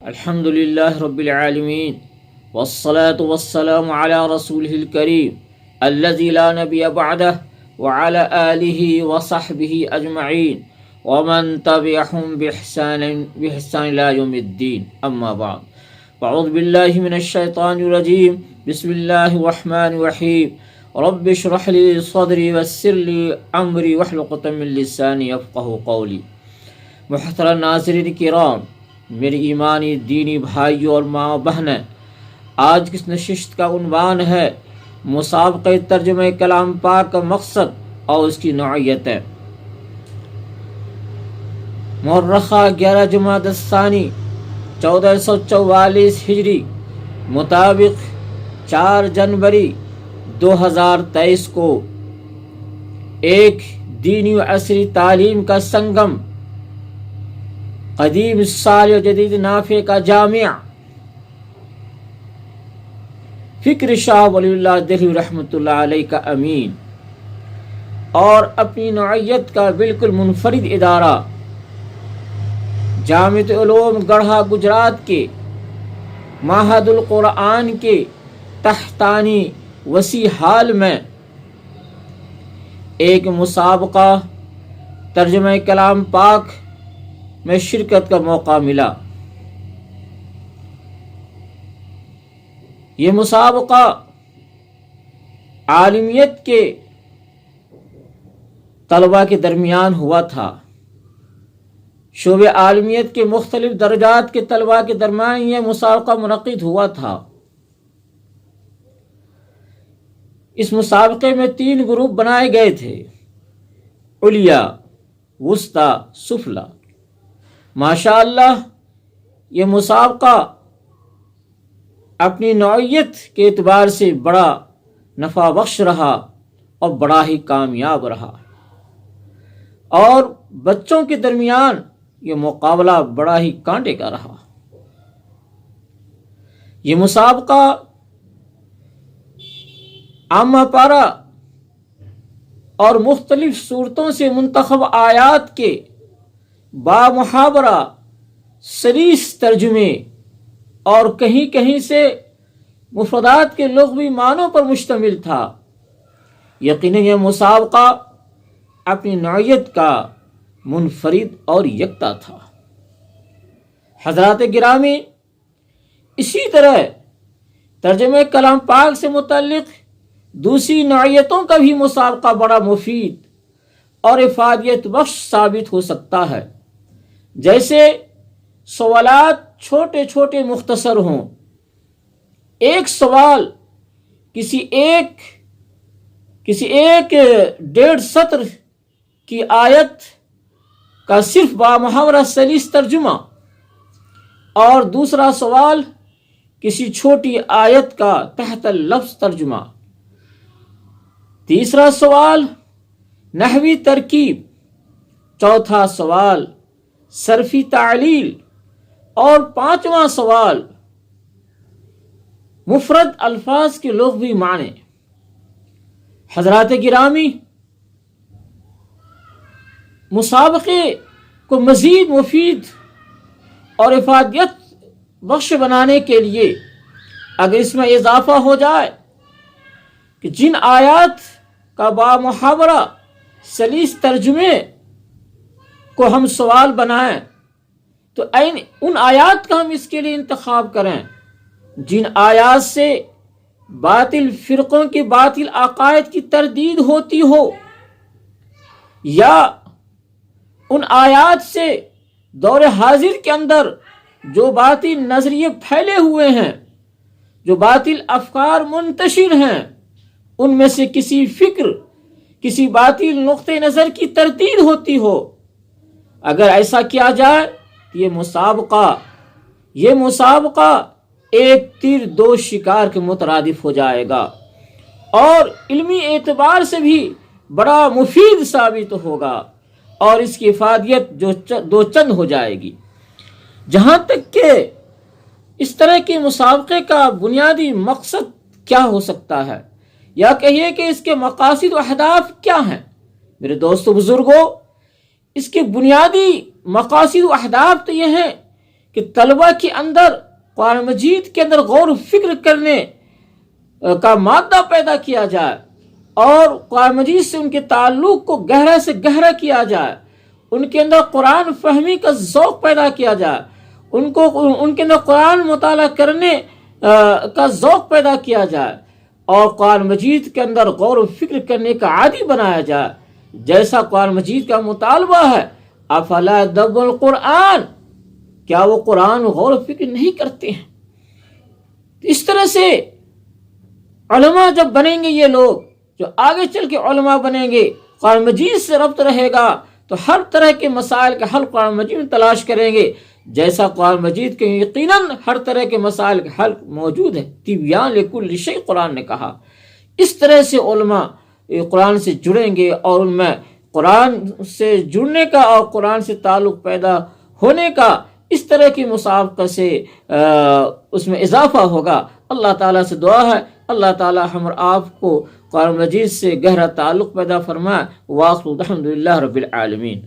الحمد لله رب العالمين والصلاة والسلام على رسوله الكريم الذي لا نبي بعده وعلى آله وصحبه أجمعين ومن تبعهم بإحسان إلى يوم الدين. أما بعد، أعوذ بالله من الشيطان الرجيم. بسم الله الرحمن الرحيم. رب اشرح لي صدري ويسر لي أمري واحلل عقدة من لساني يفقهوا قولي. محترم ناظرین کرام، میری ایمانی دینی بھائیوں اور ماں بہنیں، آج کی نشست کا عنوان ہے مسابقہ ترجمہ کلام پاک کا مقصد اور اس کی نوعیتیں۔ مورخہ 11 جمادی الثانی 1444 ہجری مطابق 4 جنوری 2023 کو ایک دینی و عصری تعلیم کا سنگم، قدیم سال و جدید نافع کا جامع، فکر شاہ ولی اللہ دہلوی رحمۃ اللہ علیہ کا امین اور اپنی نوعیت کا بالکل منفرد ادارہ جامعۃ علوم گڑھا گجرات کے معہد القرآن کے تحتانی وسیع ہال میں ایک مسابقہ ترجمہ کلام پاک میں شرکت کا موقع ملا۔ یہ مسابقہ عالمیت کے طلباء کے درمیان ہوا تھا۔ شعبہ عالمیت کے مختلف درجات کے طلباء کے درمیان یہ مسابقہ منعقد ہوا تھا۔ اس مسابقے میں 3 گروپ بنائے گئے تھے: علیا، وسطی، سفلی۔ ماشاء اللہ یہ مسابقہ اپنی نوعیت کے اعتبار سے بڑا نفع بخش رہا اور بڑا ہی کامیاب رہا، اور بچوں کے درمیان یہ مقابلہ بڑا ہی کانٹے کا رہا۔ یہ مسابقہ عامہ پارہ اور مختلف صورتوں سے منتخب آیات کے بامحاورہ سلیس ترجمے اور کہیں کہیں سے مفردات کے لغوی معنوں پر مشتمل تھا۔ یقیناً یہ مسابقہ اپنی نوعیت کا منفرد اور یکتا تھا۔ حضرات گرامی، اسی طرح ترجمہ کلام پاک سے متعلق دوسری نوعیتوں کا بھی مسابقہ بڑا مفید اور افادیت بخش ثابت ہو سکتا ہے، جیسے سوالات چھوٹے چھوٹے مختصر ہوں۔ ایک سوال کسی ایک 1.5 سطر کی آیت کا صرف بامحاورہ سلیس ترجمہ، اور دوسرا سوال کسی چھوٹی آیت کا تحت اللفظ ترجمہ، تیسرا سوال نحوی ترکیب، چوتھا سوال صرفی تعلیل، اور 5واں سوال مفرد الفاظ کے لغوی معنی۔ حضرات گرامی، مسابقے کو مزید مفید اور افادیت بخش بنانے کے لیے اگر اس میں اضافہ ہو جائے کہ جن آیات کا بامحاورہ سلیس ترجمے کو ہم سوال بنائیں تو ان آیات کا ہم اس کے لیے انتخاب کریں جن آیات سے باطل فرقوں کے باطل عقائد کی تردید ہوتی ہو، یا ان آیات سے دور حاضر کے اندر جو باطل نظریے پھیلے ہوئے ہیں، جو باطل افکار منتشر ہیں، ان میں سے کسی فکر، کسی باطل نقطہ نظر کی تردید ہوتی ہو۔ اگر ایسا کیا جائے تو یہ مسابقہ ایک تیر 2 شکار کے مترادف ہو جائے گا، اور علمی اعتبار سے بھی بڑا مفید ثابت ہوگا، اور اس کی افادیت جو 2 چند ہو جائے گی۔ جہاں تک کہ اس طرح کے مسابقے کا بنیادی مقصد کیا ہو سکتا ہے، یا کہیے کہ اس کے مقاصد و اہداف کیا ہیں، میرے دوستو بزرگوں، اس کے بنیادی مقاصد و اہداف تو یہ ہیں کہ طلبہ کے اندر قرآن مجید کے اندر غور و فکر کرنے کا مادہ پیدا کیا جائے اور قرآن مجید سے ان کے تعلق کو گہرا سے گہرا کیا جائے، ان کے اندر قرآن فہمی کا ذوق پیدا کیا جائے، ان کے اندر قرآن مطالعہ کرنے کا ذوق پیدا کیا جائے اور قرآن مجید کے اندر غور و فکر کرنے کا عادی بنایا جائے، جیسا قرآن مجید کا مطالبہ ہے افلا يدبرون القرآن، کیا وہ قرآن غور و فکر نہیں کرتے ہیں؟ اس طرح سے علماء جب بنیں گے، یہ لوگ جو آگے چل کے علماء بنیں گے، قرآن مجید سے ربط رہے گا تو ہر طرح کے مسائل کا حل قرآن مجید میں تلاش کریں گے، جیسا قرآن مجید کے یقیناً ہر طرح کے مسائل کا حل موجود ہے، تبیان لکل شیء قرآن نے کہا۔ اس طرح سے علماء قرآن سے جڑیں گے اور ان میں قرآن سے جڑنے کا اور قرآن سے تعلق پیدا ہونے کا اس طرح کی مسابقہ سے اس میں اضافہ ہوگا۔ اللہ تعالیٰ سے دعا ہے اللہ تعالیٰ ہم اور آپ کو قرآن مجید سے گہرا تعلق پیدا فرمائے۔ وآخر الحمد للہ رب العالمین۔